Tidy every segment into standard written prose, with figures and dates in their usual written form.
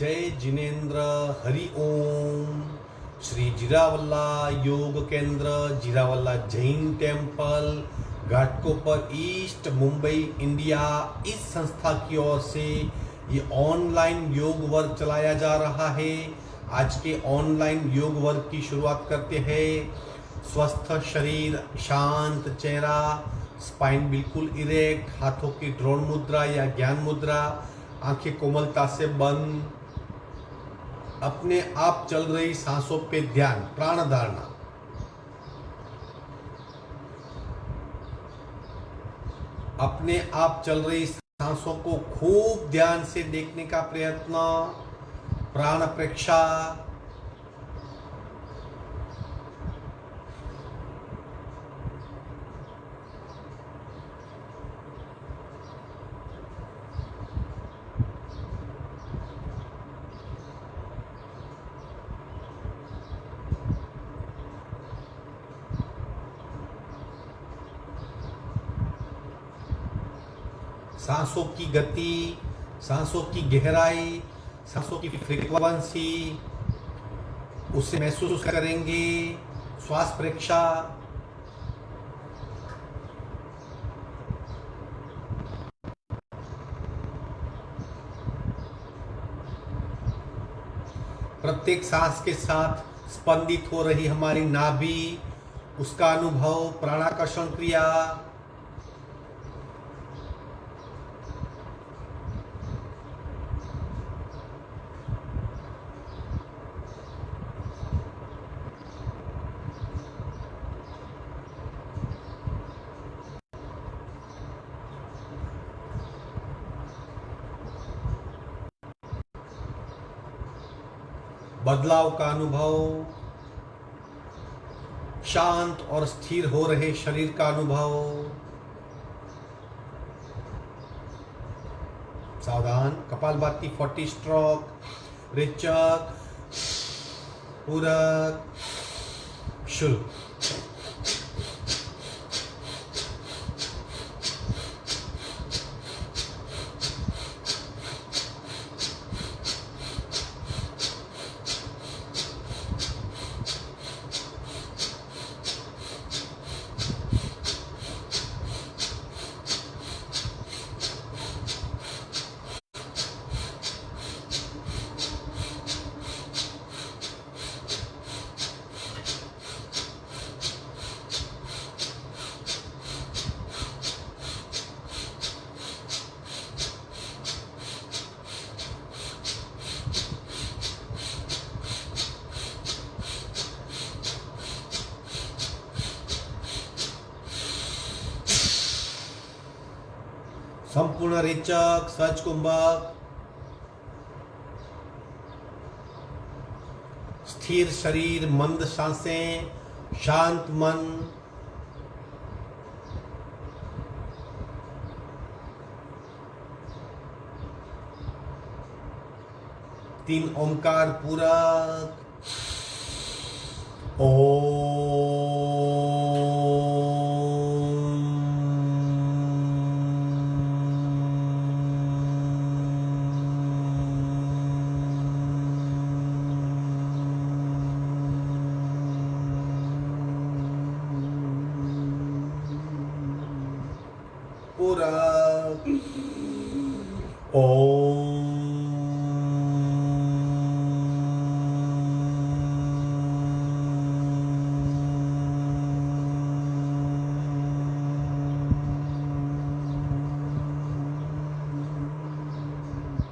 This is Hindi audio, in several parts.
जय जिनेन्द्र हरि ओम। Shri Jirawala Yog Kendra, Jirawala Jain temple, Ghatkopar east, Mumbai, India, इस संस्था की ओर से ये ऑनलाइन योग वर्ग चलाया जा रहा है। आज के ऑनलाइन योग वर्ग की शुरुआत करते हैं। स्वस्थ शरीर, शांत चेहरा, स्पाइन बिल्कुल इरेक्ट, हाथों की ड्रोन मुद्रा या ज्ञान मुद्रा, आंखें कोमलता से बंद, अपने आप चल रही सांसों पे ध्यान, प्राण धारणा। अपने आप चल रही सांसों को खूब ध्यान से देखने का प्रयत्न, प्राण प्रेक्षा। सांसों की गति, सांसों की गहराई, सांसों की फ्रीक्वेंसी, उसे महसूस करेंगे। श्वास प्रेक्षा। प्रत्येक सांस के साथ स्पंदित हो रही हमारी नाभि, उसका अनुभव, प्राणाकर्षण क्रिया। बदलाव का अनुभव, शांत और स्थिर हो रहे शरीर का अनुभव। सावधान। कपालभाति 40 स्ट्रोक, रेचक, पूरक, शुरू। संपूर्ण रेचक, सहज कुंभक, स्थिर शरीर, मंद सांसें, शांत मन। तीन ओंकार पूरक। पूरक।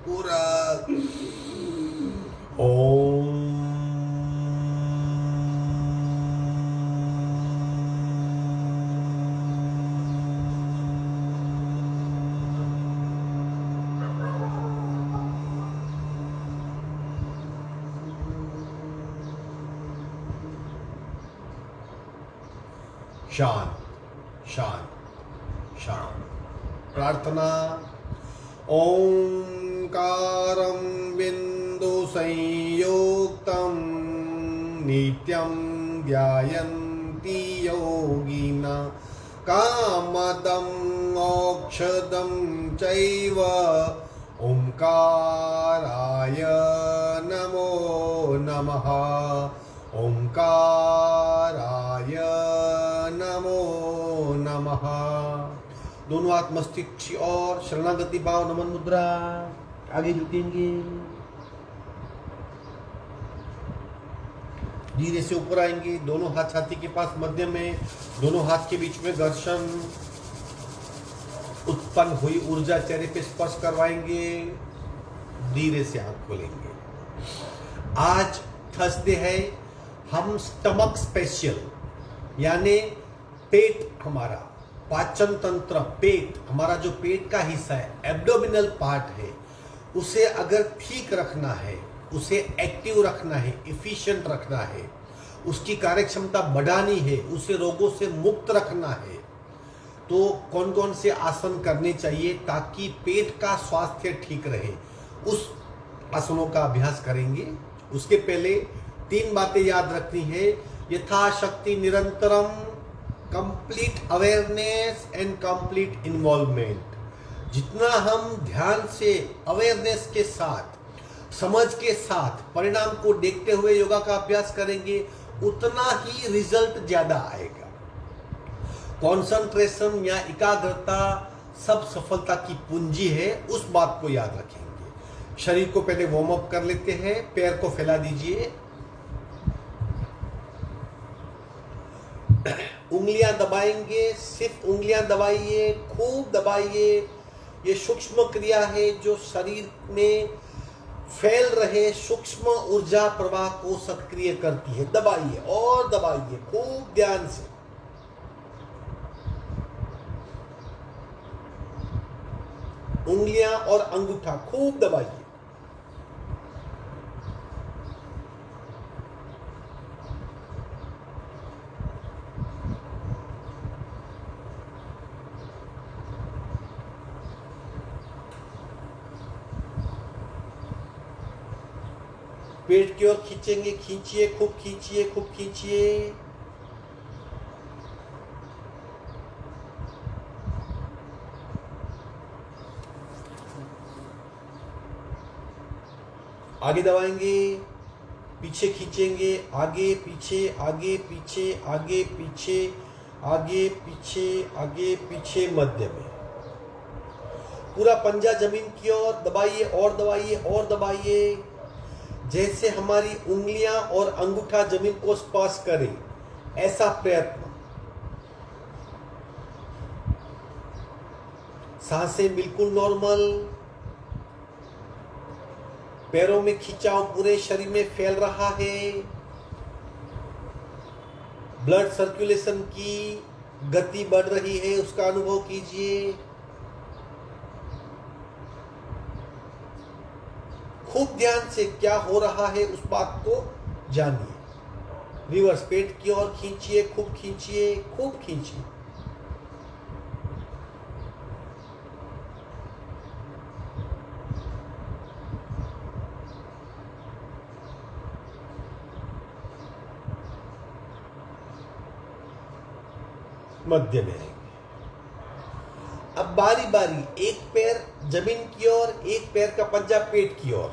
पूरक। शांत शांत शांत। प्रार्थना। ओंकारं बिंदु संयुक्तं नित्यं ध्यायन्ति योगिना कामदं मोक्षदं चैव ओंकाराय नमो नमः। ओंकाराय नमो नमः। दोनों हाथ मस्तिष्क की ओर, शरणागति भाव, नमन मुद्रा, आगे झुकेंगे, धीरे से ऊपर आएंगे, दोनों हाथ छाती के पास मध्य में, दोनों हाथ के बीच में घर्षण, उत्पन्न हुई ऊर्जा चेहरे पे स्पर्श करवाएंगे, धीरे से आंख खोलेंगे। आज थर्सडे है, हम स्टमक स्पेशल यानी पेट, हमारा पाचन तंत्र, पेट हमारा जो पेट का हिस्सा है, एब्डोमिनल पार्ट है, उसे अगर ठीक रखना है, उसे एक्टिव रखना है, इफिशिएंट रखना है, उसकी कार्यक्षमता बढ़ानी है, उसे रोगों से मुक्त रखना है, तो कौन कौन से आसन करने चाहिए ताकि पेट का स्वास्थ्य ठीक रहे, उस आसनों का अभ्यास करेंगे। उसके पहले 3 बातें याद रखनी है। यथाशक्ति निरंतरम, complete awareness and complete involvement. जितना हम ध्यान से, अवेयरनेस के साथ, समझ के साथ, परिणाम को देखते हुए योगा का अभ्यास करेंगे, उतना ही रिजल्ट ज्यादा आएगा। कंसंट्रेशन या एकाग्रता सब सफलता की पूंजी है, उस बात को याद रखेंगे। शरीर को पहले वार्म अप कर लेते हैं, पैर को फैला दीजिए, उंगलियां दबाएंगे, सिर्फ उंगलियां दबाइए, खूब दबाइए। ये सूक्ष्म क्रिया है जो शरीर में फैल रहे सूक्ष्म ऊर्जा प्रवाह को सक्रिय करती है। दबाइए और दबाइए खूब ध्यान से। उंगलियां और अंगूठा खूब दबाइए। पेट की ओर खींचेंगे, खींचिए, खूब खींचिए, खूब खींचिए। आगे दबाएंगे, पीछे खींचेंगे, आगे पीछे, आगे पीछे, आगे पीछे, आगे पीछे, आगे पीछे, मध्य में। पूरा पंजा जमीन की ओर दबाइए और दबाइए और दबाइए, जैसे हमारी उंगलियां और अंगूठा जमीन को स्पर्श करें, ऐसा प्रयत्न। सांसें बिल्कुल नॉर्मल, पैरों में खिंचाव पूरे शरीर में फैल रहा है, ब्लड सर्कुलेशन की गति बढ़ रही है, उसका अनुभव कीजिए। खूब ध्यान से क्या हो रहा है उस बात को जानिए। रिवर्स, पेट की ओर खींचिए, खूब खींचिए, खूब खींचिए। मध्य में आएंगे। अब बारी बारी एक पैर जमीन की ओर, एक पैर का पंजा पेट की ओर,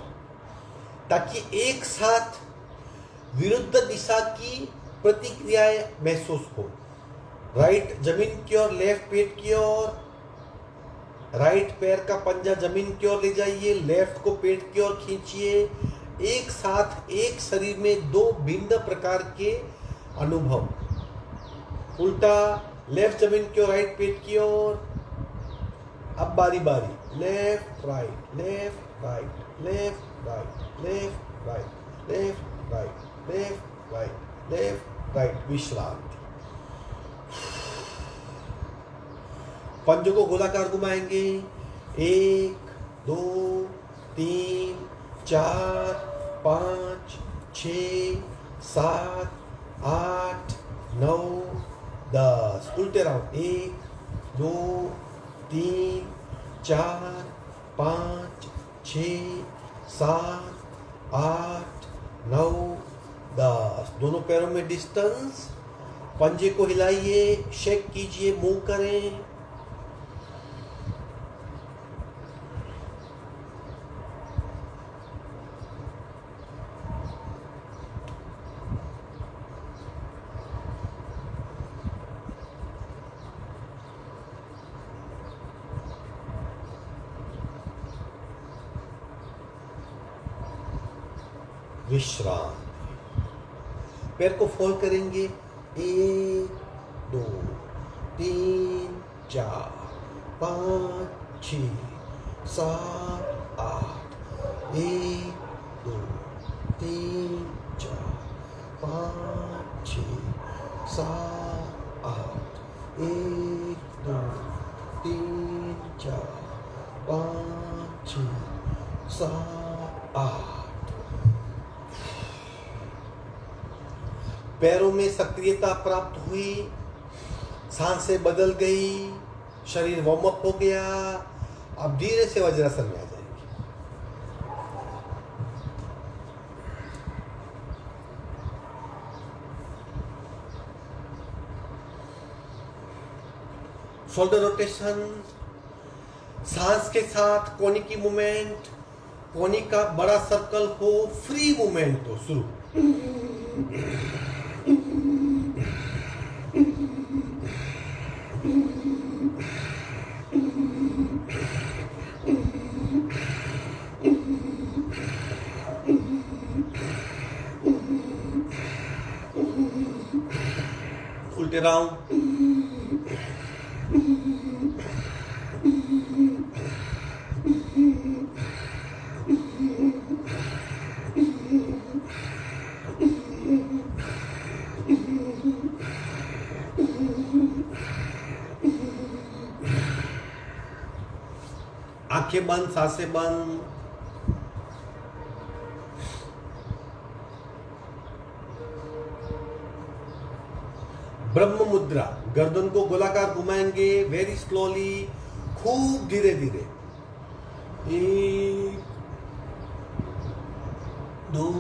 ताकि एक साथ विरुद्ध दिशा की प्रतिक्रियाएं महसूस हो। राइट जमीन की ओर, लेफ्ट पेट की ओर, राइट पैर का पंजा जमीन की ओर ले जाइए, लेफ्ट को पेट की ओर खींचिए। एक साथ एक शरीर में 2 भिन्न प्रकार के अनुभव। उल्टा, लेफ्ट जमीन की ओर, राइट पेट की ओर। अब बारी बारी, left right, left right, left right, left right, left right, left right, left right. विश्रांति। पंजों को गोलाकार घुमाएंगे। 1 2 3 4 5 6 7 8 9 10। उल्टे राउंड। 1 2 3 4 5 6 7 8 9 10। दोनों पैरों में डिस्टेंस। पंजे को हिलाइए, शेक कीजिए, मूव करें। विश्राम। पैर को फोल्ड करेंगे, 1 2 3 4 5 6 7 8 1 2 3 4 5 6 7 8 1 2 3 4 5 6 7 8। पैरों में सक्रियता प्राप्त हुई, सांसें बदल गई, शरीर वार्म अप हो गया। अब धीरे से वज्रासन में आ जाएंगे। शोल्डर रोटेशन, सांस के साथ कोनी की मूवमेंट, कोनी का बड़ा सर्कल हो, फ्री मूवमेंट हो। शुरू। उल्टे राउंड। आंखें बंद, सांसें बंद। ब्रह्म मुद्रा, गर्दन को गोलाकार घुमाएंगे, वेरी स्लोली, खूब धीरे धीरे। 1 2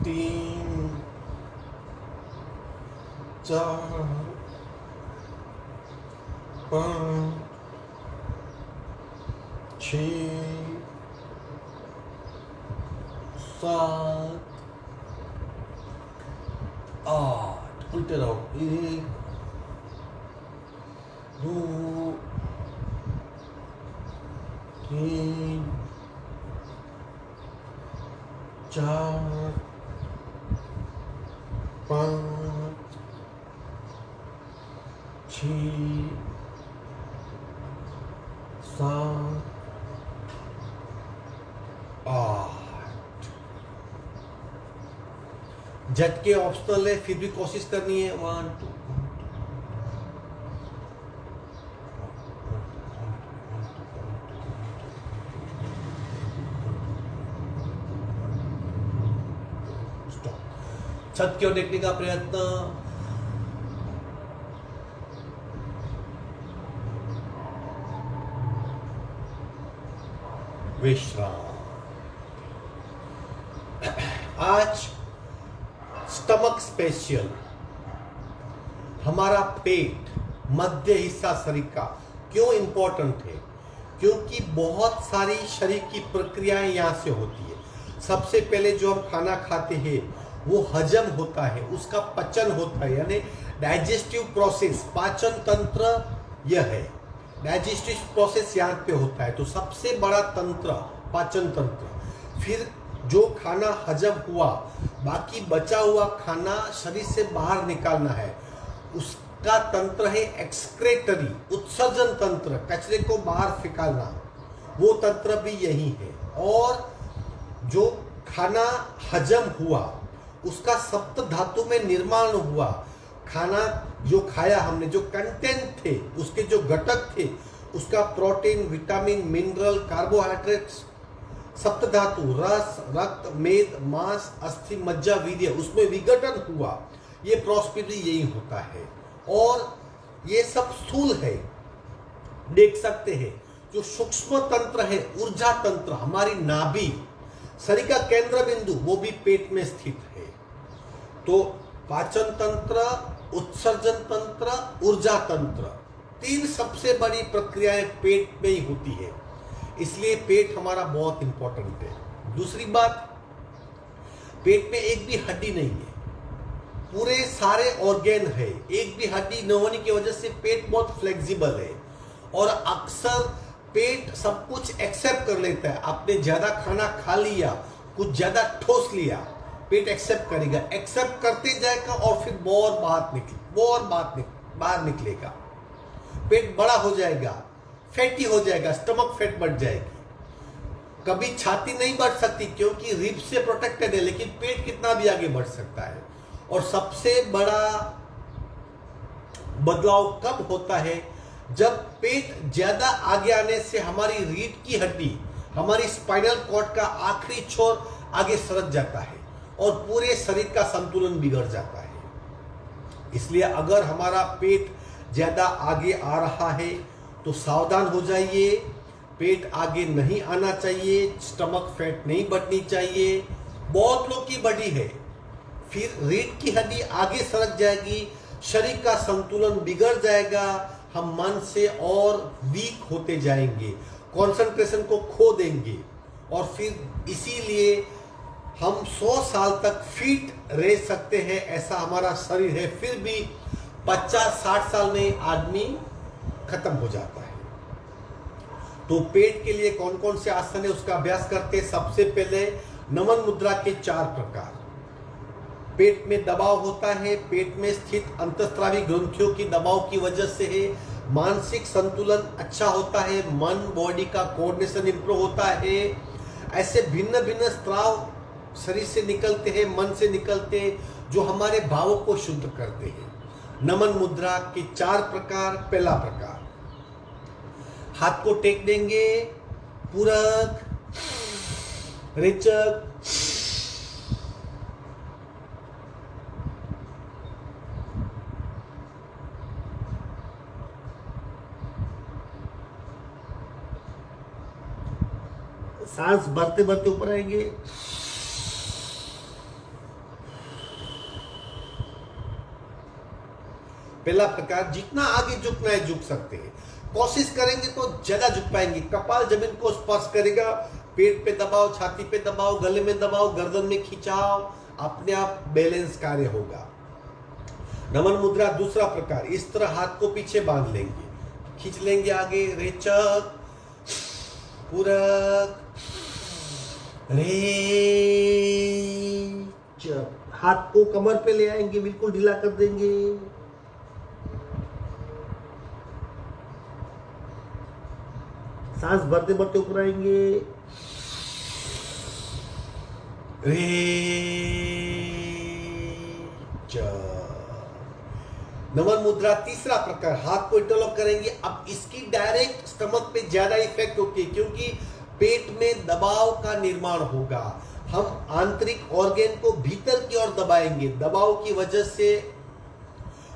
3 4 5 6 7 8। उल्टे रहो। 1 2 3 4 5 6 7 8। झटके ऑप्शनल है, फिर भी कोशिश करनी है। 1 2 स्टॉप। छत की ओर देखने का प्रयत्न। विश्राम। आज स्टमक स्पेशल। हमारा पेट, मध्य हिस्सा शरीर का क्यों इंपॉर्टेंट है? क्योंकि बहुत सारी शरीर की प्रक्रियाएं यहां से होती है। सबसे पहले जो हम खाना खाते हैं वो हजम होता है, उसका पचन होता है, यानी डाइजेस्टिव प्रोसेस, पाचन तंत्र यह है। डाइजेस्टिव प्रोसेस यहाँ पे होता है। तो सबसे बड़ा तंत्र पाचन तंत्र। फिर जो खाना हजम हुआ, बाकी बचा हुआ खाना शरीर से बाहर निकालना है, उसका तंत्र है एक्सक्रेटरी, उत्सर्जन तंत्र, कचरे को बाहर फेंकाना, वो तंत्र भी यही है। और जो खाना हजम हुआ उसका सप्त धातु में निर्माण हुआ। खाना जो खाया हमने, जो कंटेंट थे, उसके जो घटक थे, उसका प्रोटीन, विटामिन, मिनरल, कार्बोहाइड्रेट्स, सप्त धातु, रस, रक्त, मेद, मांस, अस्थि, मज्जा, वीर्य, उसमें विघटन हुआ। ये प्रोस्पेरिटी यही होता है। और ये सब स्थूल है, देख सकते हैं। जो सूक्ष्म तंत्र है, ऊर्जा तंत्र, हमारी नाभि, शरीर का केंद्र बिंदु, वो भी पेट में स्थित है। तो पाचन तंत्र, उत्सर्जन तंत्र, ऊर्जा तंत्र, तीन सबसे बड़ी प्रक्रियाएं पेट में ही होती है। इसलिए पेट हमारा बहुत इंपॉर्टेंट है। दूसरी बात, पेट में एक भी हड्डी नहीं है, पूरे सारे ऑर्गेन है। एक भी हड्डी न होने की वजह से पेट बहुत फ्लेक्सिबल है। और अक्सर पेट सब कुछ एक्सेप्ट कर लेता है। आपने ज्यादा खाना खा लिया, कुछ ज्यादा ठोस लिया, पेट एक्सेप्ट करेगा, एक्सेप्ट करते जाएगा और फिर बाहर निकलेगा। पेट बड़ा हो जाएगा, फैटी हो जाएगा, स्टमक फैट बढ़ जाएगी। कभी छाती नहीं बढ़ सकती क्योंकि रिब से प्रोटेक्टेड है, लेकिन पेट कितना भी आगे बढ़ सकता है। और सबसे बड़ा बदलाव कब होता है? जब पेट ज्यादा आगे आने से हमारी रीढ़ की हड्डी, हमारी स्पाइनल कॉर्ड का आखिरी छोर आगे सरक जाता है और पूरे शरीर का संतुलन बिगड़ जाता है। इसलिए अगर हमारा पेट ज्यादा आगे आ रहा है तो सावधान हो जाइए। पेट आगे नहीं आना चाहिए, स्टमक फैट नहीं बढ़नी चाहिए। बहुत लोग की बढ़ी है, फिर रीढ़ की हड्डी आगे सरक जाएगी, शरीर का संतुलन बिगड़ जाएगा, हम मन से और वीक होते जाएंगे, कंसंट्रेशन को खो देंगे और फिर इसीलिए हम 100 साल तक फिट रह सकते हैं, ऐसा हमारा शरीर है, फिर भी 50-60 साल में आदमी खत्म हो जाता है। तो पेट के लिए कौन कौन से आसन है उसका अभ्यास करते हैं। सबसे पहले नमन मुद्रा के 4 प्रकार। पेट में दबाव होता है, पेट में स्थित अंतःस्रावी ग्रंथियों की दबाव की वजह से है। मानसिक संतुलन अच्छा होता है, मन बॉडी का कोऑर्डिनेशन इंप्रूव होता है। ऐसे भिन्न भिन्न स्राव शरीर से निकलते हैं, मन से निकलते हैं, जो हमारे भावों को शुद्ध करते हैं। नमन मुद्रा के 4 प्रकार। पहला प्रकार, हाथ को टेक देंगे, पूरक, रेचक, सांस भरते भरते ऊपर आएंगे, पहला प्रकार। जितना आगे झुकना है झुक सकते हैं, कोशिश करेंगे तो ज्यादा झुक पाएंगे। कपाल जमीन को स्पर्श करेगा, पेट पे दबाव, छाती पे दबाव, गले में दबाव, गर्दन में खिंचाव, अपने आप बैलेंस कार्य होगा। नमन मुद्रा दूसरा प्रकार, इस तरह हाथ को पीछे बांध लेंगे, खींच लेंगे आगे, रेचक, पूरक, रेचक। हाथ को कमर पे ले आएंगे, बिल्कुल ढीला कर देंगे, सांस भरते भरते ऊपर आएंगे, नमन मुद्रा तीसरा प्रकार, हाथ को इंटरलॉक करेंगे। अब इसकी डायरेक्ट स्टमक पे ज्यादा इफेक्ट होती है क्योंकि पेट में दबाव का निर्माण होगा। हम आंतरिक ऑर्गेन को भीतर की ओर दबाएंगे, दबाव की वजह से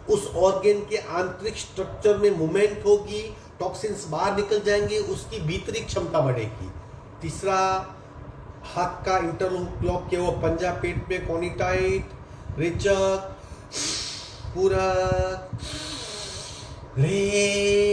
उस ऑर्गेन के आंतरिक स्ट्रक्चर में मूवमेंट होगी, टॉक्सिन्स बाहर निकल जाएंगे, उसकी भीतरी क्षमता बढ़ेगी। तीसरा, हाथ का इंटरलॉक किया हुआ पंजा पेट में, कोनी टाइट, रेचक, पूरक, रेचक।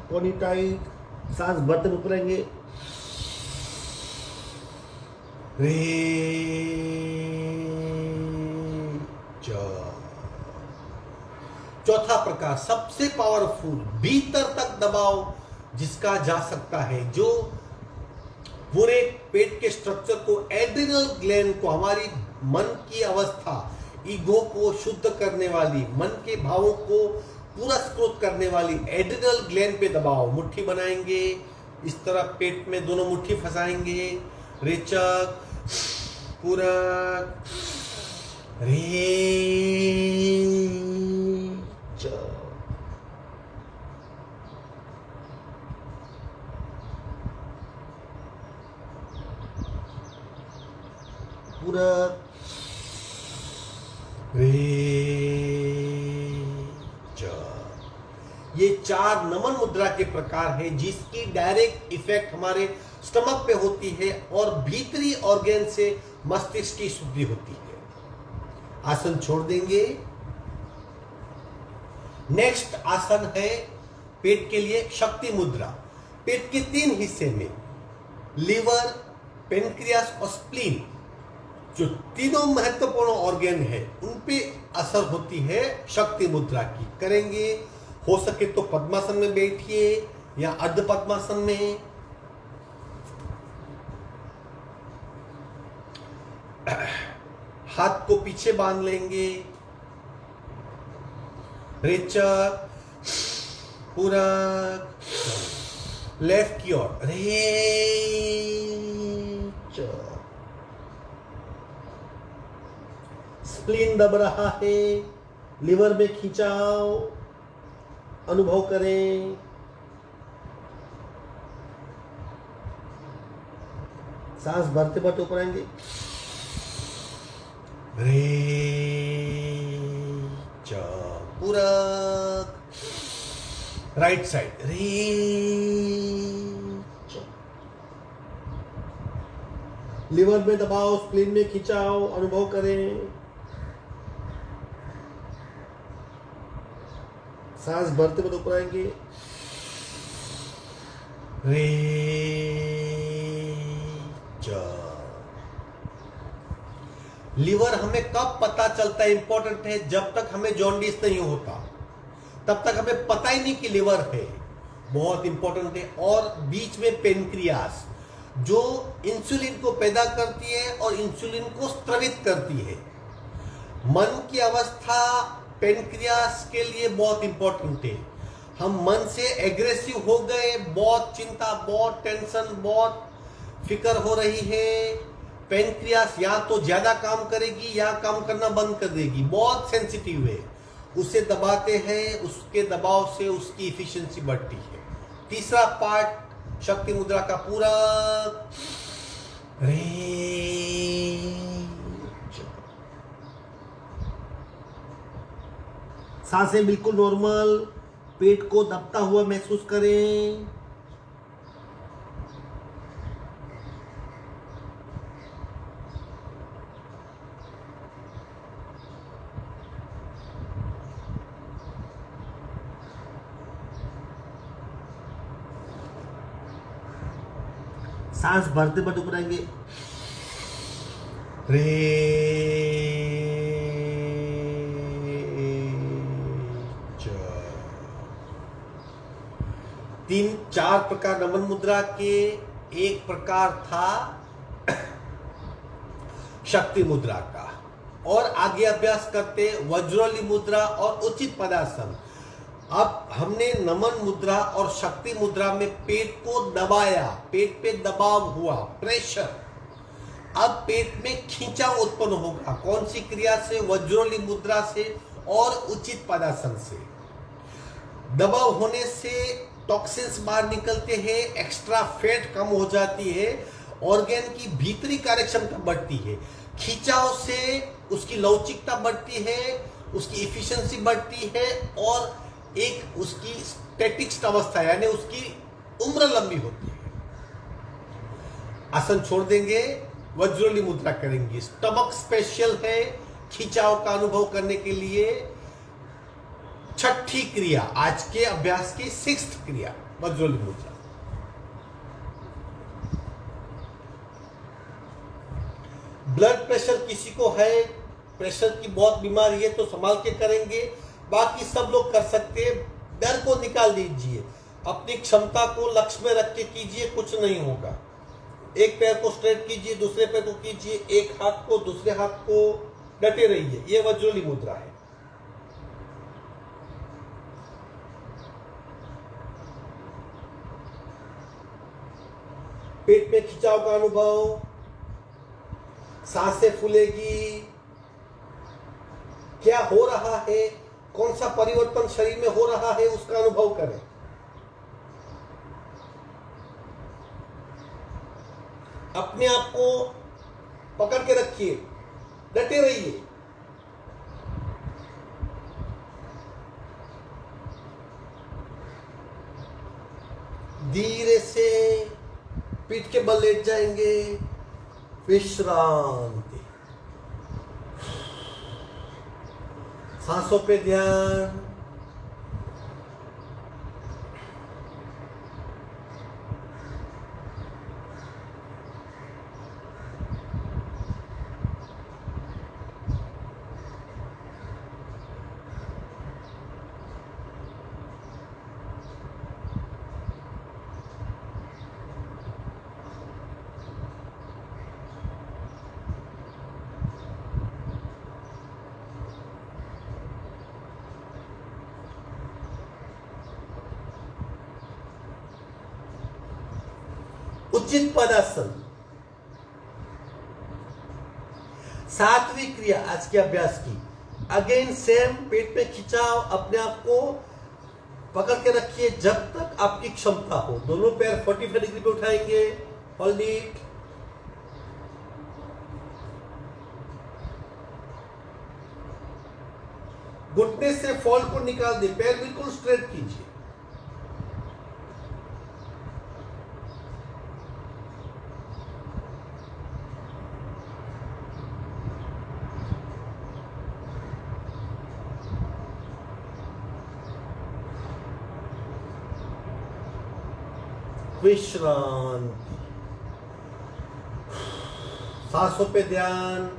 कोनी टाइट, सांस भरते ऊपर आएंगे, चौथा प्रकार, सबसे पावरफुल, भीतर तक दबाव जिसका जा सकता है, जो पूरे पेट के स्ट्रक्चर को, एड्रिनल ग्लैंड को, हमारी मन की अवस्था, ईगो को शुद्ध करने वाली, मन के भावों को पुरस्कृत करने वाली एड्रिनल ग्लैंड पे दबाव। मुट्ठी बनाएंगे, इस तरह पेट में दोनों मुट्ठी फंसाएंगे, रेचक, पूरक, रेचक, पूरक, ये 4 नमन मुद्रा के प्रकार हैं जिसकी डायरेक्ट इफेक्ट हमारे स्टमक पे होती है और भीतरी ऑर्गेन से मस्तिष्क की शुद्धि होती है। आसन छोड़ देंगे, नेक्स्ट आसन है पेट के लिए शक्ति मुद्रा। पेट के 3 हिस्से में लीवर, पेनक्रियास और स्प्लीन, जो तीनों महत्वपूर्ण ऑर्गन है, उन पे असर होती है शक्ति मुद्रा की। करेंगे, हो सके तो पद्मासन में बैठिए या अर्ध पद्मासन में। हाथ को पीछे बांध लेंगे, रेचक, पूरक, लेफ्ट की ओर, रेचक। स्प्लीन दब रहा है, लिवर में खिंचाव अनुभव करें। सांस भरते भरते ऊपर आएंगे, पूरक, राइट साइड, लिवर में दबाव, स्प्लीन में खिंचाव अनुभव करें। सांस भरते भरते ऊपर आएंगे, लीवर हमें कब पता चलता है, इंपॉर्टेंट है, जब तक हमें जॉन्डिस नहीं होता तब तक हमें पता ही नहीं कि लीवर है, बहुत इंपॉर्टेंट है। और बीच में पेनक्रियास, जो इंसुलिन को पैदा करती है और इंसुलिन को स्त्रवित करती है। मन की अवस्था पेनक्रियास के लिए बहुत इंपॉर्टेंट है। हम मन से एग्रेसिव हो गए, बहुत चिंता, बहुत टेंशन, बहुत फिक्र हो रही है, पेनक्रियास या तो ज्यादा काम करेगी या काम करना बंद कर देगी, बहुत सेंसिटिव है, उसे दबाते हैं, उसके दबाव से उसकी इफिशिएंसी बढ़ती है। तीसरा पार्ट शक्ति मुद्रा का पूरा सांसें बिल्कुल नॉर्मल, पेट को दबता हुआ महसूस करें। सांस भरते भरते ऊपर आएंगे, तीन चार प्रकार नमन मुद्रा के, एक प्रकार था शक्ति मुद्रा का। और आगे अभ्यास करते वज्रोली मुद्रा और उचित पदासन। अब हमने नमन मुद्रा और शक्ति मुद्रा में पेट को दबाया, पेट पे दबाव हुआ, प्रेशर। अब पेट में खींचाव उत्पन्न होगा, कौन सी क्रिया से? वज्रोली मुद्रा से और उचित पदासन से। दबाव होने से टॉक्सिन्स बाहर निकलते हैं, एक्स्ट्रा फैट कम हो जाती है, ऑर्गन की भीतरी कार्यक्षमता बढ़ती है। खिंचाव से उसकी लवचिकता बढ़ती है, उसकी इफिशिएंसी बढ़ती है और एक उसकी स्टैटिक्स अवस्था यानी उसकी उम्र लंबी होती है। आसन छोड़ देंगे, वज्रोली मुद्रा करेंगे। स्टमक स्पेशल है खिंचाव का अनुभव करने के लिए। छठी क्रिया, आज के अभ्यास की 6th क्रिया, वज्रोली मुद्रा। ब्लड प्रेशर किसी को है, प्रेशर की बहुत बीमारी है तो संभाल के करेंगे, बाकी सब लोग कर सकते हैं। डर को निकाल दीजिए, अपनी क्षमता को लक्ष्य में रख के कीजिए, कुछ नहीं होगा। एक पैर को स्ट्रेट कीजिए, दूसरे पैर को कीजिए, एक हाथ को दूसरे हाथ को, डटे रहिए। ये वज्रोली मुद्रा है। पेट में खिंचाव का अनुभव, सांसें फूलेगी, क्या हो रहा है, कौन सा परिवर्तन शरीर में हो रहा है, उसका अनुभव करें। अपने आप को पकड़ के रखिए, डटे रहिए। धीरे से पीठ के बल लेट जाएंगे, विश्रांति। सांसों पे ध्यान, उचित पदासन। सातवीं क्रिया आज के अभ्यास की, अगेन सेम, पेट में खिंचाव, अपने आप को पकड़ के रखिए जब तक आपकी क्षमता हो। दोनों पैर 45 डिग्री पे उठाएंगे, होल्ड इट। घुटने से फॉल को निकाल दे, पैर बिल्कुल स्ट्रेट कीजिए। विश्रांति, सांसों पे ध्यान।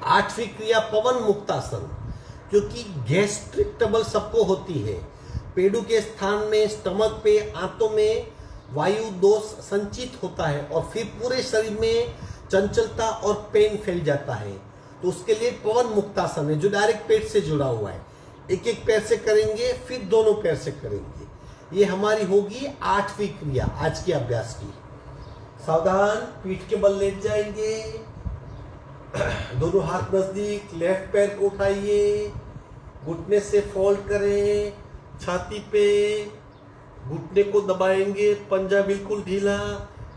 आठवीं क्रिया पवन मुक्तासन, क्योंकि गैस्ट्रिक ट्रबल सबको होती है। पेडू के स्थान में, स्टमक पे, आंतों में वायु दोष संचित होता है और फिर पूरे शरीर में चंचलता और पेन फैल जाता है। तो उसके लिए पवन मुक्तासन है जो डायरेक्ट पेट से जुड़ा हुआ है। एक एक पैर से करेंगे, फिर दोनों पैर से करेंगे। ये हमारी होगी आठवीं क्रिया आज के अभ्यास की। सावधान, पीठ के बल लेट जाएंगे, दोनों हाथ नजदीक, लेफ्ट पैर को उठाइए, घुटने से फोल्ड करें, छाती पे घुटने को दबाएंगे, पंजा बिल्कुल ढीला,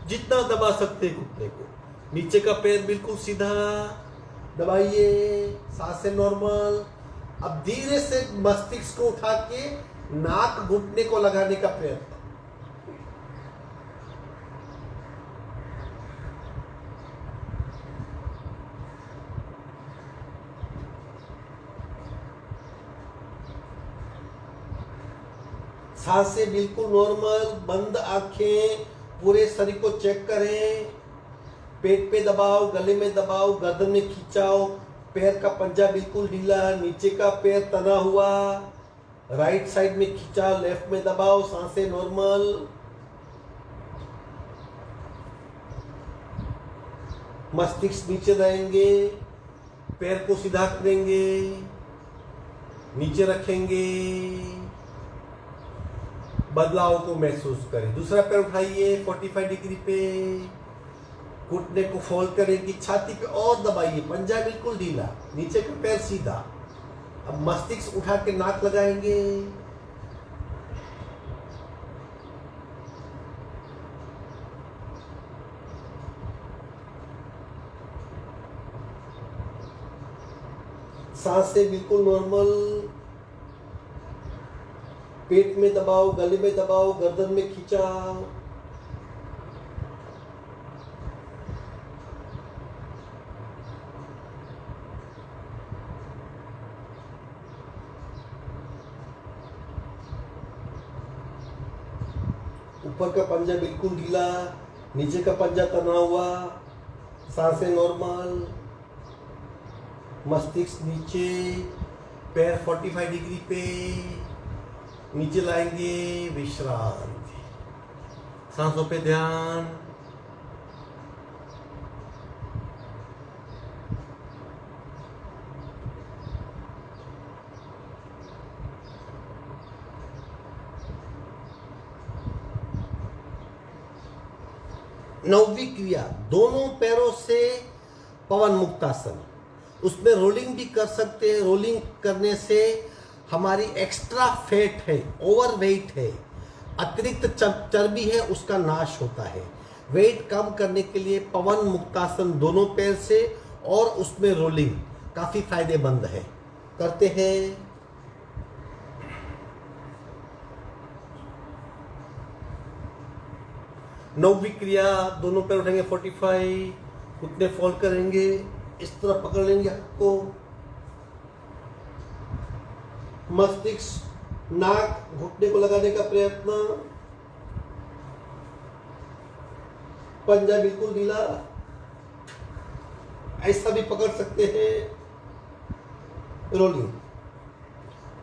जितना दबा सकते हैं घुटने को। नीचे का पैर बिल्कुल सीधा दबाइए, सांसें नॉर्मल। अब धीरे से मस्तिष्क को उठा के नाक घुटने को लगाने का प्रयत्न। सांसें बिल्कुल नॉर्मल, बंद आंखें, पूरे शरीर को चेक करें। पेट पे दबाओ, गले में दबाओ, गर्दन में खिंचाओ, पैर का पंजा बिल्कुल ढीला, नीचे का पैर तना हुआ, राइट साइड में खिंचाओ, लेफ्ट में दबाओ, सांसें नॉर्मल। मस्तिष्क नीचे रहेंगे, पैर को सीधा करेंगे, नीचे रखेंगे, बदलाव को महसूस करें। दूसरा पैर उठाइए 45 डिग्री पे, घुटने को फोल्ड करेंगे, छाती पे और दबाइए, पंजा बिल्कुल ढीला, नीचे का पैर सीधा। अब मस्तिष्क उठा के नाक लगाएंगे, सांसें बिल्कुल नॉर्मल, पेट में दबाओ, गले में दबाओ, गर्दन में खिंचाओ। ऊपर का पंजा बिल्कुल ढीला, नीचे का पंजा तना हुआ, सांसें नॉर्मल, मस्तिष्क नीचे, पैर 45 डिग्री पे नीचे लाएंगे, विश्रांति, सांसों पे ध्यान। नौवीं क्रिया, दोनों पैरों से पवन मुक्तासन। उसमें रोलिंग भी कर सकते हैं। रोलिंग करने से हमारी एक्स्ट्रा फैट है, ओवर वेट है, अतिरिक्त चर्बी है, उसका नाश होता है। वेट कम करने के लिए पवन मुक्तासन दोनों पैर से और उसमें रोलिंग काफी फायदेमंद है। करते हैं। नौवीं क्रिया, दोनों पैर उठाएंगे 45, घुटने फोल्ड करेंगे, इस तरह पकड़ लेंगे हाथ को, मस्तिष्क नाक घुटने को लगाने का प्रयत्न, पंजा बिल्कुल ढीला, ऐसा भी पकड़ सकते हैं।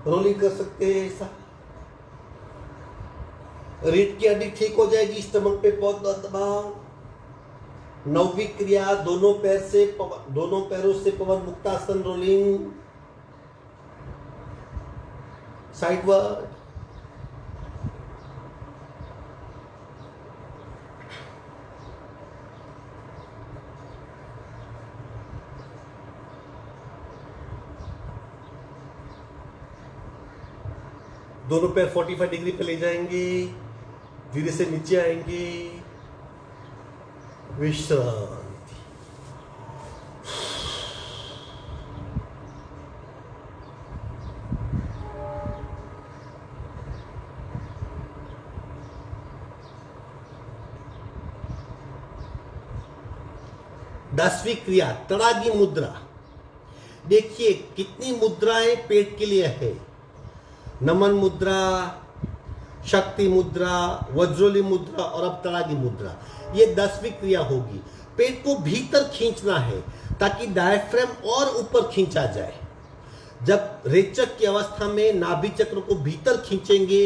रोलिंग कर सकते हैं ऐसा। रीढ़ की हड्डी ठीक हो जाएगी, स्टमक पे बहुत दबाव। 9वीं क्रिया, दोनों पैरों से पवन मुक्तासन रोलिंग साइडवर्ड। दोनों पैर 45 डिग्री पे ले जाएंगे, धीरे से नीचे आएंगे, विश्रांति। दसवीं क्रिया, तड़ागी मुद्रा। देखिए कितनी मुद्राएं पेट के लिए है। नमन मुद्रा, शक्ति मुद्रा, वज्रोली मुद्रा और अब तड़ागी मुद्रा। ये 10वीं क्रिया होगी। पेट को भीतर खींचना है ताकि डायफ्राम और ऊपर खींचा जाए। जब रेचक की अवस्था में नाभि चक्र को भीतर खींचेंगे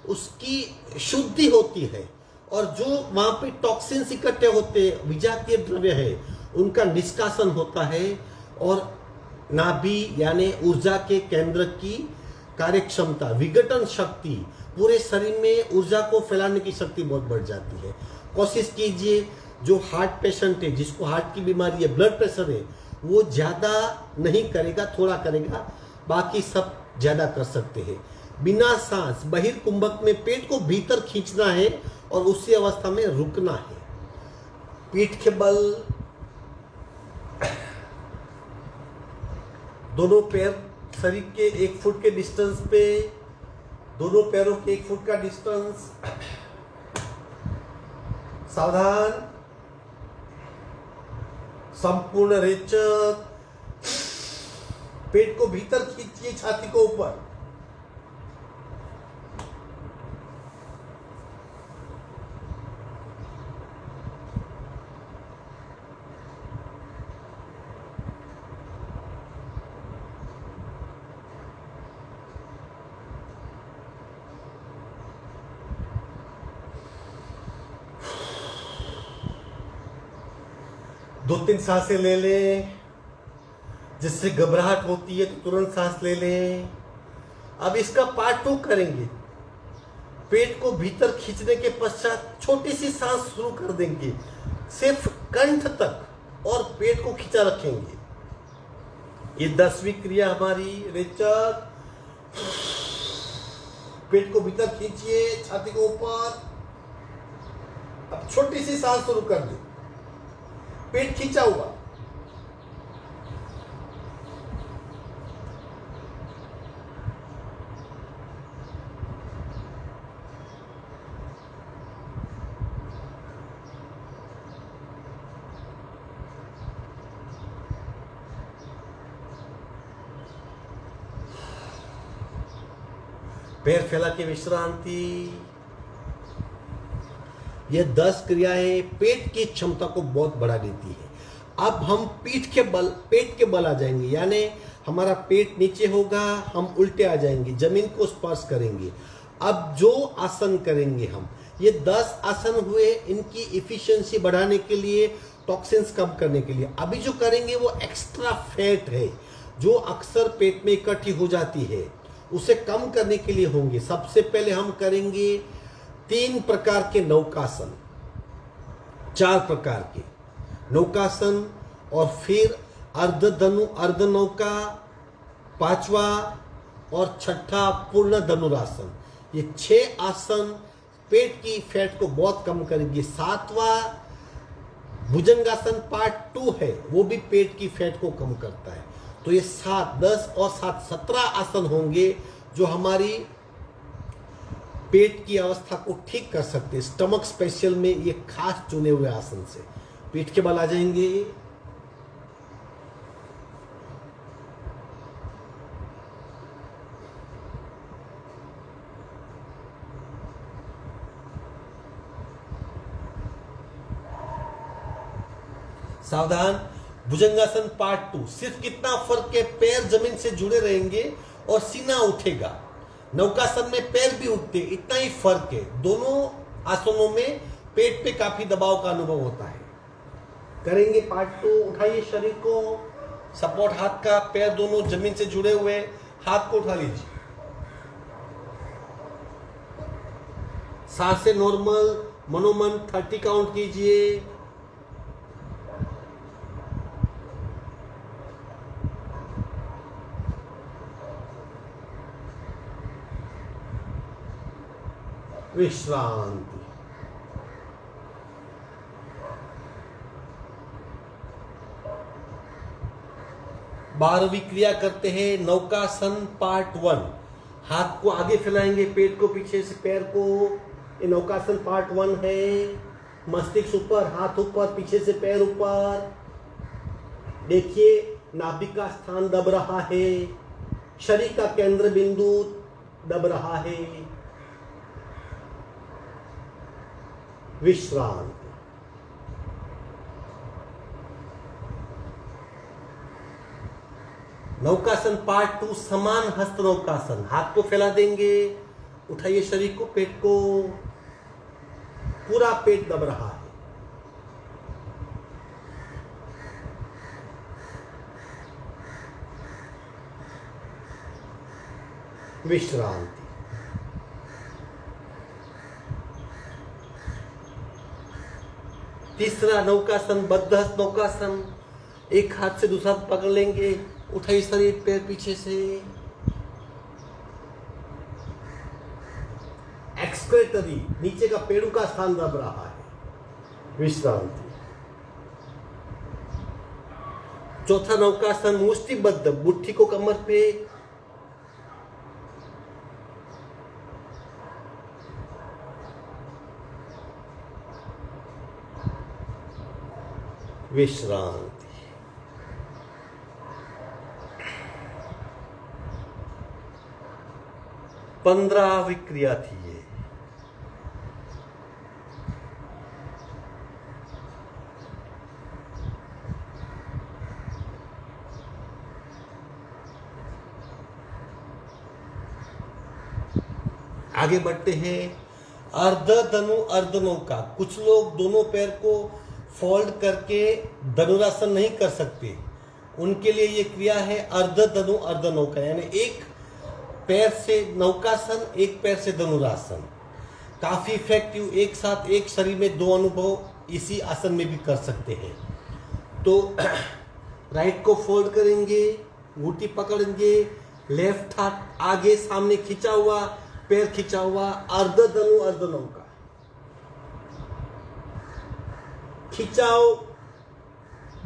उसकी शुद्धि होती है और जो वहां पे टॉक्सिन्स इकट्ठे होते, विजातीय द्रव्य है, उनका निष्कासन होता है और नाभि यानी ऊर्जा के केंद्र की कार्यक्षमता, विघटन शक्ति, पूरे शरीर में ऊर्जा को फैलाने की शक्ति बहुत बढ़ जाती है। कोशिश कीजिए, जो हार्ट पेशेंट है, जिसको हार्ट की बीमारी है, ब्लड प्रेशर है, वो ज़्यादा नहीं करेगा, थोड़ा करेगा, बाकी सब ज़्यादा कर सकते हैं। बिना सांस बहिर्कुंभक में पेट को भीतर खींचना है और उसी अवस्था में रुकना है। पीठ के बल, दोनों पैर शरीर के 1 फुट के डिस्टेंस पे, दोनों पैरों के 1 फुट का डिस्टेंस। सावधान, संपूर्ण रेचक। पेट को भीतर खींचिए, छाती को ऊपर। दो तीन सांसें ले लें, जिससे घबराहट होती है तो तुरंत सांस ले लें। अब इसका पार्ट 2 करेंगे। पेट को भीतर खींचने के पश्चात छोटी सी सांस शुरू कर देंगे, सिर्फ कंठ तक, और पेट को खींचा रखेंगे। ये 10वीं क्रिया हमारी रेचक। पेट को भीतर खींचिए, छाती को ऊपर। अब छोटी सी सांस शुरू कर दें, पेट खींचा हुआ। पैर फैला के विश्रांति। यह 10 क्रियाएं पेट की क्षमता को बहुत बढ़ा देती है। अब हम पेट के बल आ जाएंगे, यानी हमारा पेट नीचे होगा, हम उल्टे आ जाएंगे, जमीन को स्पर्श करेंगे। अब जो आसन करेंगे हम, ये 10 आसन हुए, इनकी इफिशियंसी बढ़ाने के लिए, टॉक्सिन्स कम करने के लिए। अभी जो करेंगे वो एक्स्ट्रा फैट है जो अक्सर पेट में इकट्ठी हो जाती है, उसे कम करने के लिए होंगे। सबसे पहले हम करेंगे 3 प्रकार के नौकासन, 4 प्रकार के नौकासन, और फिर अर्धधनु, अर्धनौका, 5वां और 6ठा पूर्ण धनुरासन। ये 6 आसन पेट की फैट को बहुत कम करेंगे। 7वां भुजंगासन पार्ट 2 है, वो भी पेट की फैट को कम करता है। तो ये 7, 10 और 7, 17 आसन होंगे जो हमारी पेट की अवस्था को ठीक कर सकते हैं। स्टमक स्पेशल में ये खास चुने हुए आसन से पीठ के बल आ जाएंगे। सावधान, भुजंगासन पार्ट 2। सिर्फ कितना फर्क है, पैर जमीन से जुड़े रहेंगे और सीना उठेगा। नौकासन में पैर भी उठते, इतना ही फर्क है। दोनों आसनों में पेट पे काफी दबाव का अनुभव होता है। करेंगे पार्ट 2। उठाइए शरीर को, सपोर्ट हाथ का, पैर दोनों जमीन से जुड़े हुए, हाथ को उठा लीजिए। सांसें नॉर्मल, मनोमन 30 काउंट कीजिए। विश्रांति। बारहवीं क्रिया करते हैं नौकासन पार्ट 1। हाथ को आगे फैलाएंगे, पेट को पीछे से, पैर को। ये नौकासन पार्ट 1 है। मस्तिष्क ऊपर, हाथ ऊपर, पीछे से पैर ऊपर। देखिए नाभि का स्थान दब रहा है, शरीर का केंद्र बिंदु दब रहा है। विश्रांति। नौकासन पार्ट 2 समान हस्त नौकासन। हाथ को फैला देंगे, उठाइए शरीर को, पेट को, पूरा पेट दब रहा है। विश्रांति। तीसरा नौकासन बद्ध हस्त नौकासन। एक हाथ से दूसरा हाथ पकड़ लेंगे, उठाइए शरीर, पैर पीछे से। एक्सक्रेटरी, नीचे का पेड़ू का स्थान दब रहा है। विश्रांति। चौथा नौकासन मुष्टिबद्ध, मुट्ठी को कमर पे। विश्रांति। पंद्रहवीं क्रिया थी ये। आगे बढ़ते हैं। अर्ध धनु अर्ध नौका। कुछ लोग दोनों पैर को फोल्ड करके धनुरासन नहीं कर सकते, उनके लिए ये क्रिया है अर्ध धनु अर्ध नौका, यानी एक पैर से नौकासन, एक पैर से धनुरासन। काफी इफेक्टिव। एक साथ एक शरीर में दो अनुभव इसी आसन में भी कर सकते हैं। तो राइट को फोल्ड करेंगे, घुटी पकड़ेंगे, लेफ्ट हाथ आगे सामने खींचा हुआ, पैर खींचा हुआ, अर्ध धनु अर्ध नौका। खिंचाव,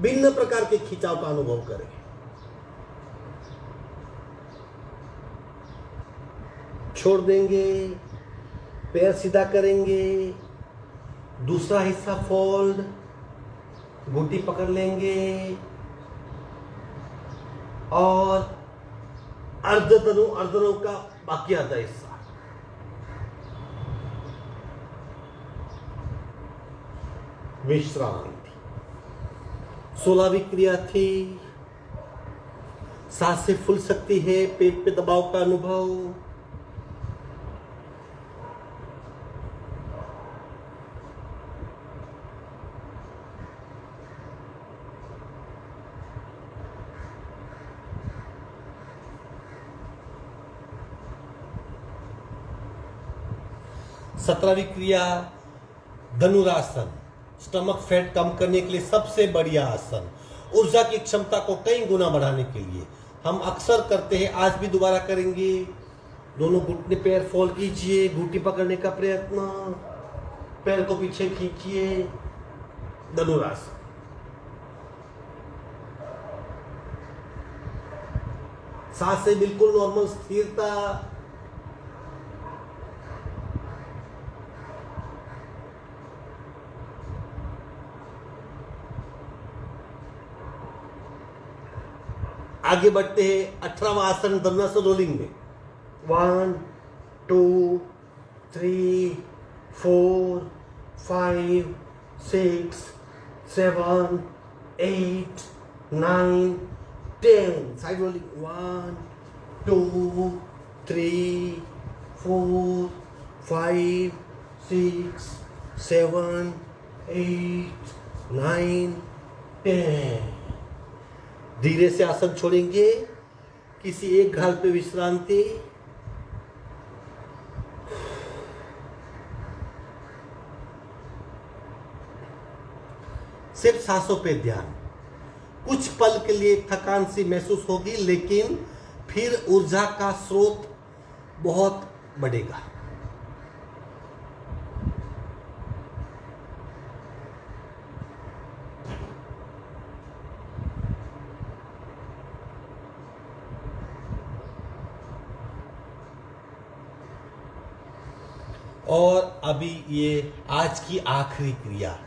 भिन्न प्रकार के खिंचाव का अनुभव करें। छोड़ देंगे, पैर सीधा करेंगे, दूसरा हिस्सा फोल्ड, घुटी पकड़ लेंगे और अर्ध धनु अर्ध नौका बाकी आधा हिस्सा। विश्रांति। 16वीं क्रिया थी। सांसें फूल सकती है, पेट पे दबाव का अनुभव। सत्रहवीं क्रिया धनुरासन। स्टमक फैट कम करने के लिए सबसे बढ़िया आसन, ऊर्जा की क्षमता को कई गुना बढ़ाने के लिए हम अक्सर करते हैं, आज भी दोबारा करेंगे। दोनों घुटने पैर फोल्ड कीजिए, घुटी पकड़ने का प्रयत्न, पैर को पीछे खींचिए, धनुरासन। सांसें बिल्कुल नॉर्मल, स्थिरता। आगे बढ़ते हैं 18वां आसन धनुरासन रोलिंग में। 1 2 3 4 5 6 7 8 9 10। Side rolling 1 2 3 4, 5, 6, 7, 8, 9, 10। धीरे से आसन छोड़ेंगे, किसी एक घाल पे विश्रांति। सिर्फ सांसों पे ध्यान। कुछ पल के लिए थकान सी महसूस होगी, लेकिन फिर ऊर्जा का स्रोत बहुत बढ़ेगा। और अभी ये आज की आखिरी क्रिया,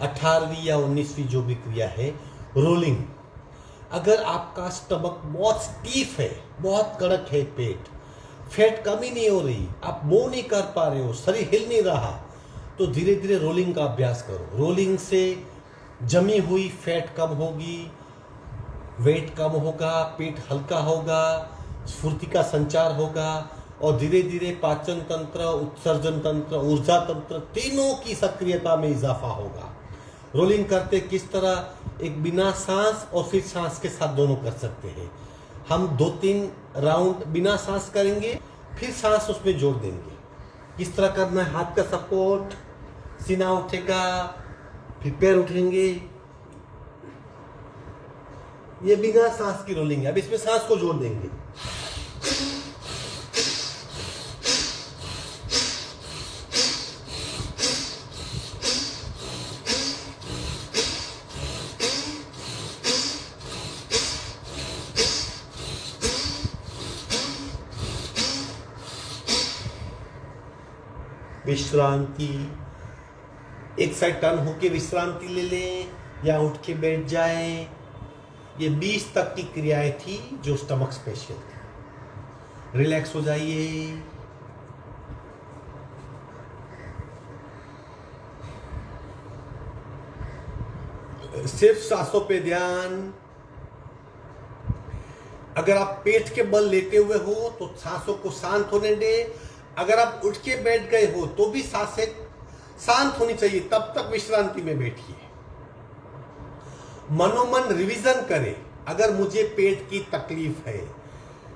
18वीं या 19वीं जो भी क्रिया है, रोलिंग। अगर आपका स्टमक बहुत स्टीफ है, बहुत कड़क है पेट, फैट कम ही नहीं हो रही, आप मूव नहीं कर पा रहे हो, शरीर हिल नहीं रहा, तो धीरे धीरे रोलिंग का अभ्यास करो। रोलिंग से जमी हुई फैट कम होगी, वेट कम होगा, पेट हल्का होगा, स्फूर्ति का संचार होगा, और धीरे धीरे पाचन तंत्र, उत्सर्जन तंत्र, ऊर्जा तंत्र, तीनों की सक्रियता में इजाफा होगा। रोलिंग करते किस तरह? एक बिना सांस और फिर सांस के साथ दोनों कर सकते हैं। हम 2-3 राउंड बिना सांस करेंगे, फिर सांस उसमें जोड़ देंगे। किस तरह करना है? हाथ का सपोर्ट, सीना उठेगा, फिर पैर उठेंगे। ये बिना सांस की रोलिंग है। अब इसमें सांस को जोड़ देंगे। विश्रांति, एक साइड टर्न होके विश्रांति ले लें या उठ के बैठ जाएं। ये 20 तक की क्रियाएं थी जो स्टमक स्पेशल थी। रिलैक्स हो जाइए। सिर्फ सांसों पे ध्यान। अगर आप पेट के बल लेते हुए हो तो सांसों को शांत होने दें। अगर आप उठ के बैठ गए हो तो भी सांसें शांत होनी चाहिए, तब तक विश्रांति में बैठिए। मनोमन रिवीजन करें। अगर मुझे पेट की तकलीफ है,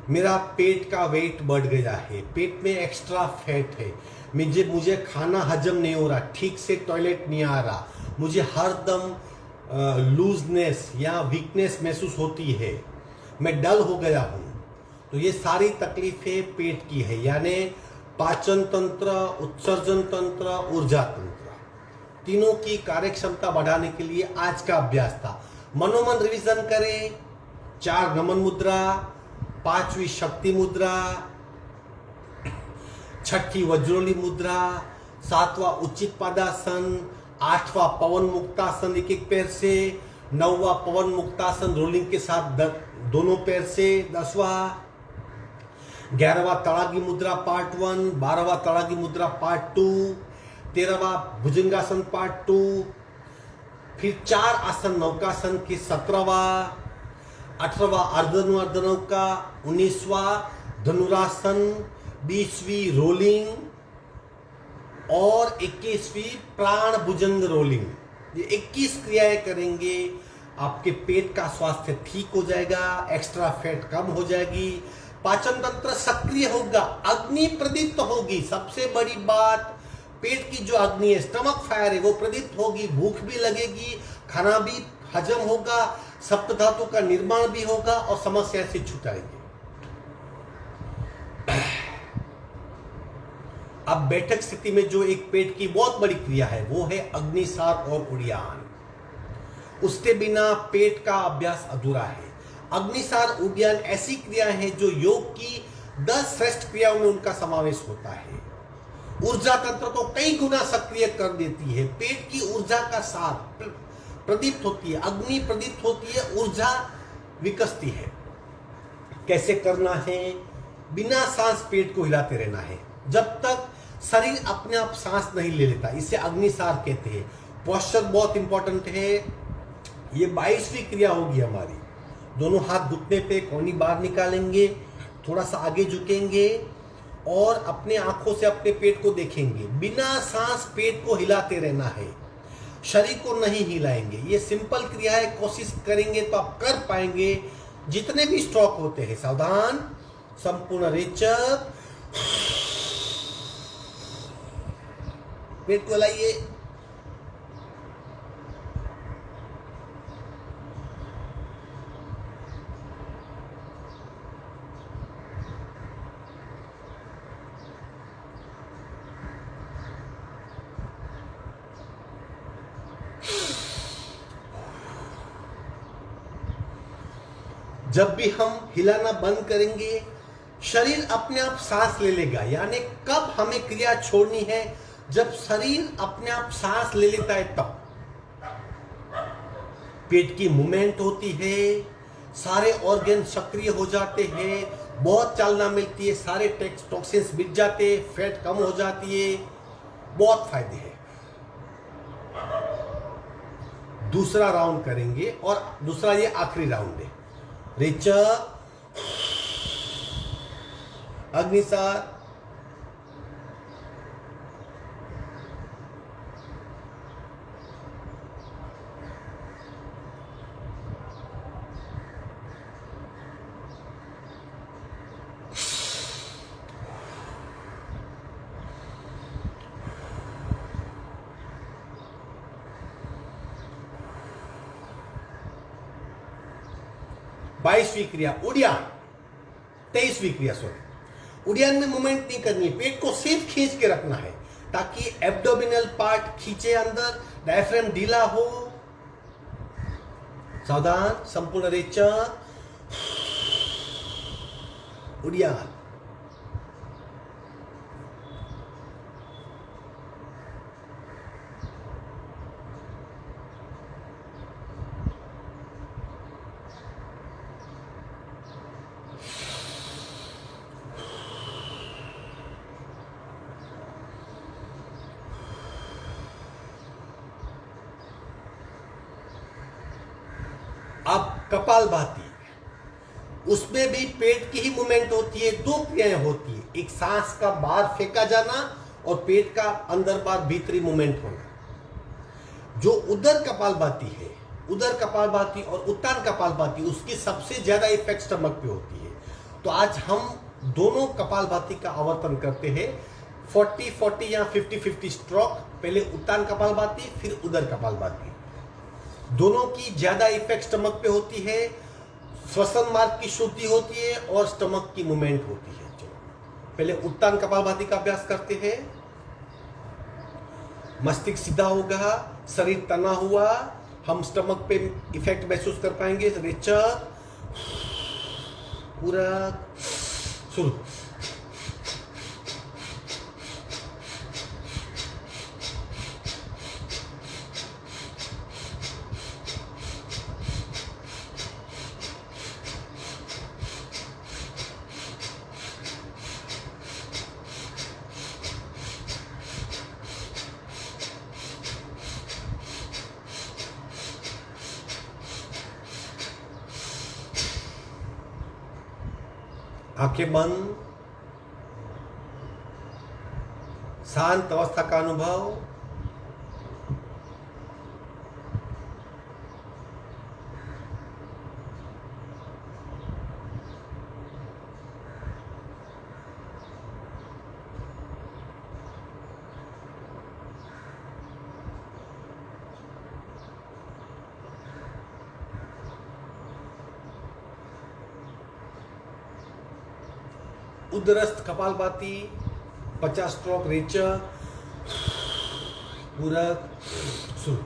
मेरा पेट का वेट बढ़ गया है, पेट में एक्स्ट्रा फैट है, मुझे खाना हजम नहीं हो रहा, ठीक से टॉयलेट नहीं आ रहा, मुझे हरदम लूजनेस या वीकनेस महसूस होती है, मैं डल हो गया हूं, तो ये सारी तकलीफें पेट की है। यानी पाचन तंत्र, उत्सर्जन तंत्र, ऊर्जा तंत्र, तीनों की कार्यक्षमता बढ़ाने के लिए आज का अभ्यास था। मनोमन रिवीजन करें। 4 नमन मुद्रा, 5वीं शक्ति मुद्रा, 6ठी वज्रोली मुद्रा, 7वां उचित पादासन, 8वां पवन मुक्तासन एक एक पैर से, 9वां पवन मुक्तासन रोलिंग के साथ दोनों पैर से, 10वां, 11वां तड़ागी मुद्रा पार्ट 1, 12वां तड़ागी मुद्रा पार्ट 2, 13वां भुजंगासन पार्ट 2, फिर 4 आसन नौकासन के 17वां, 18वां अर्धनुका, 19वां धनुरासन, 20वीं रोलिंग और 21वीं प्राण भुजंग रोलिंग। ये 21 क्रियाएं करेंगे, आपके पेट का स्वास्थ्य ठीक हो जाएगा, एक्स्ट्रा फैट कम हो जाएगी, पाचन तंत्र सक्रिय होगा, अग्नि प्रदीप्त होगी। सबसे बड़ी बात, पेट की जो अग्नि है, स्टमक फायर है, वो प्रदीप्त होगी, भूख भी लगेगी, खाना भी हजम होगा, सप्त धातु का निर्माण भी होगा और समस्या से छुटाएंगे। अब बैठक स्थिति में जो एक पेट की बहुत बड़ी क्रिया है वो है अग्निसार और उड़ियान। उसके बिना पेट का अभ्यास अधूरा है। अग्निसार उड्डयन ऐसी क्रिया है जो योग की 10 श्रेष्ठ क्रियाओं में उनका समावेश होता है। ऊर्जा तंत्र को कई गुना सक्रिय कर देती है। पेट की ऊर्जा का साथ प्रदीप्त होती है, अग्नि प्रदीप्त होती है, ऊर्जा विकसती है। कैसे करना है? बिना सांस पेट को हिलाते रहना है जब तक शरीर अपने आप सांस नहीं ले लेता। इसे अग्निसार कहते हैं। पोस्चर बहुत इंपॉर्टेंट है। ये 22वीं क्रिया होगी हमारी। दोनों हाथ घुटने पे, कोहनी बाहर निकालेंगे, थोड़ा सा आगे झुकेंगे और अपने आंखों से अपने पेट को देखेंगे। बिना सांस पेट को हिलाते रहना है, शरीर को नहीं हिलाएंगे। ये सिंपल क्रिया है, कोशिश करेंगे तो आप कर पाएंगे। जितने भी स्ट्रोक होते हैं, सावधान, संपूर्ण रेचक, पेट को हिलाइए। जब भी हम हिलाना बंद करेंगे, शरीर अपने आप सांस ले लेगा। यानी कब हमें क्रिया छोड़नी है? जब शरीर अपने आप सांस ले लेता है तब। पेट की मूवमेंट होती है, सारे ऑर्गन सक्रिय हो जाते हैं, बहुत चालना मिलती है, सारे टॉक्सिन्स मिट जाते हैं, फैट कम हो जाती है, बहुत फायदे हैं। दूसरा राउंड करेंगे और दूसरा ये आखिरी राउंड है। रेचक, अग्निसार, बाईसवीं क्रिया उड़ियान, 23वीं क्रिया सॉरी। उड़ियान में मूवमेंट नहीं करनी है, पेट को सिर्फ खींच के रखना है ताकि एब्डोमिनल पार्ट खींचे अंदर, डायफ्राम ढीला हो। सावधान, संपूर्ण रेचक, उड़ियान। अब कपालभाति, उसमें भी पेट की ही मूवमेंट होती है। दो क्रियाएं होती है, एक सांस का बाहर फेंका जाना और पेट का अंदर बाहर भीतरी मूवमेंट होना। जो उदर कपालभाति है, उदर कपालभाति और उत्तान कपालभाति, उसकी सबसे ज्यादा इफेक्ट स्टमक पे होती है। तो आज हम दोनों कपालभाति का आवर्तन करते हैं, 40-40 या 50-50 स्ट्रोक। पहले उत्तान कपालभाति, फिर उदर कपालभाति। दोनों की ज्यादा इफेक्ट स्टमक पे होती है, श्वसन मार्ग की शुद्धि होती है और स्टमक की मूवमेंट होती है। चलो पहले उत्तान कपालभाति का अभ्यास करते हैं। मस्तिष्क सीधा होगा, शरीर तना हुआ, हम स्टमक पे इफेक्ट महसूस कर पाएंगे। रेचक, पूरक, शुरू। आंखें बंद, शांत अवस्था का अनुभव। उदरस्थ कपालभाति, 50 स्ट्रोक। रेचक, पूरक, शुरू।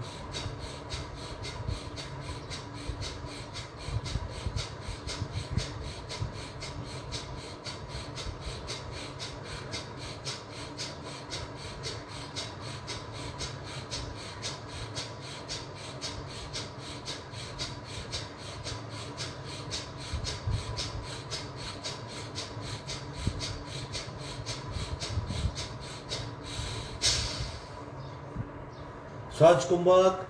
सहज कुंभक,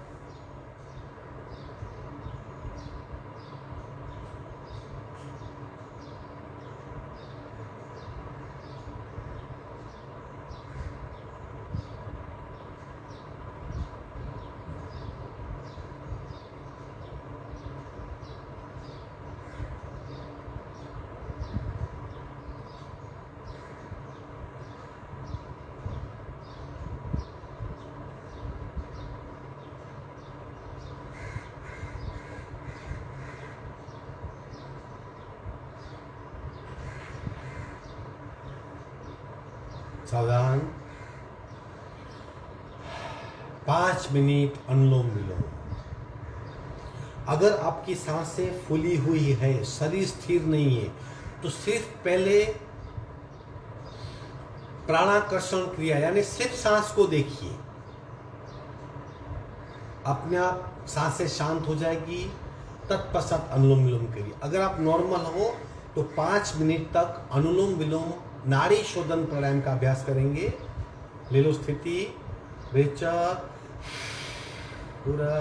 सावधान। 5 मिनट अनुलोम विलोम। अगर आपकी सांसें फूली हुई है, शरीर स्थिर नहीं है, तो सिर्फ पहले प्राणाकर्षण क्रिया यानी सिर्फ सांस को देखिए, अपने आप सांसें शांत हो जाएगी। तत्पश्चात अनुलोम विलोम करिए। अगर आप नॉर्मल हो तो 5 मिनट तक अनुलोम विलोम नाड़ी शोधन प्राणायाम का अभ्यास करेंगे। ले लो स्थिति, रेचक पूरा।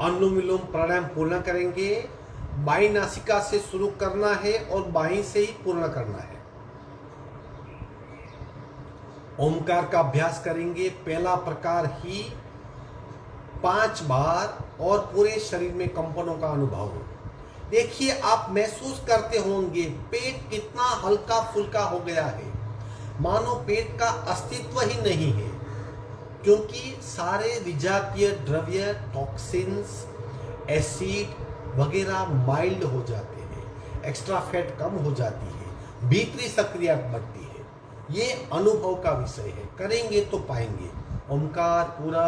अनुलोम विलोम प्राणायाम पूर्ण करेंगे। बाई नासिका से शुरू करना है और बाई से ही पूर्ण करना है। ओमकार का अभ्यास करेंगे। पहला प्रकार ही 5 बार और पूरे शरीर में कंपनों का अनुभव हो। देखिए, आप महसूस करते होंगे पेट कितना हल्का फुल्का हो गया है, मानो पेट का अस्तित्व ही नहीं है, क्योंकि सारे विजातीय द्रव्य, टॉक्सिन्स, एसिड वगैरह माइल्ड हो जाते हैं, एक्स्ट्रा फैट कम हो जाती है, भीतरी सक्रियता बढ़ती है। ये अनुभव का विषय है, करेंगे तो पाएंगे। ओमकार पूरा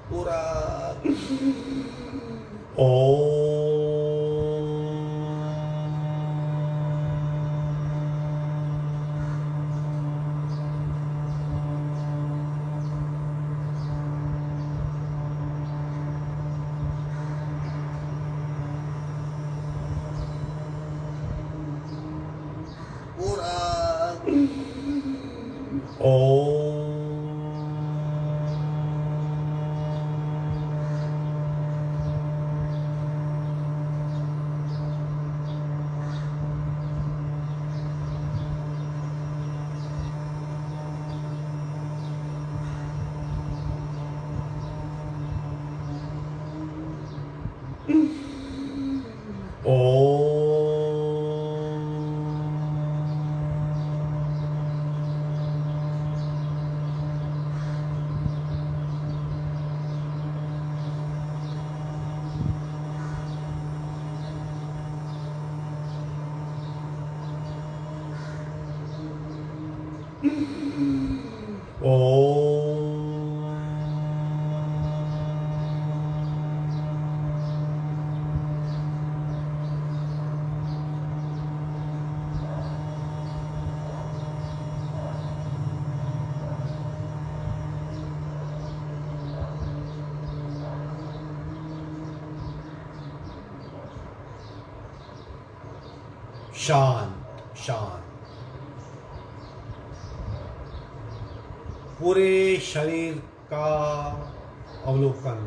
पूरा शांत शांत। पूरे शरीर का अवलोकन।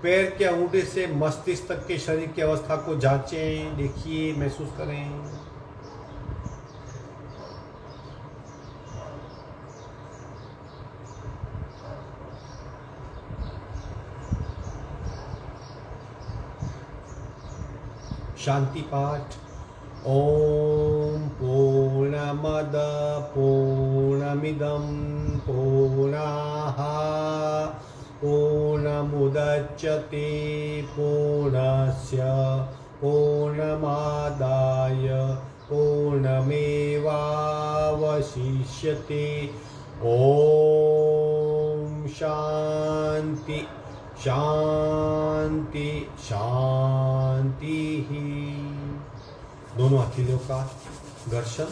पैर के अंगूठे से मस्तिष्क तक के शरीर की अवस्था को जांचें, देखिए, महसूस करें। शांति पाठ। ओम पूर्णमद पूर्णमिदं पूर्णाः पूर्णमुदच्यते पूर्णस्य पूर्णमादाय पूर्णमेवावशिष्यते। ओम शांति शांति शांति ही। दोनों हथेलियों का घर्षण।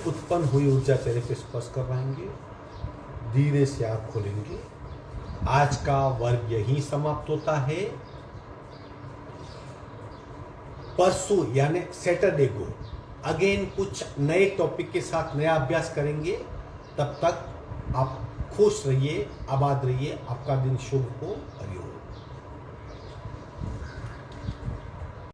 उत्पन्न हुई ऊर्जा चेहरे पे स्पर्श करवाएंगे। धीरे से आँख खोलेंगे। आज का वर्ग यहीं समाप्त होता है। परसों यानी सैटरडे को अगेन कुछ नए टॉपिक के साथ नया अभ्यास करेंगे। तब तक आप खुश रहिए, आबाद रहिए। आपका दिन शुभ हो। हरिओम।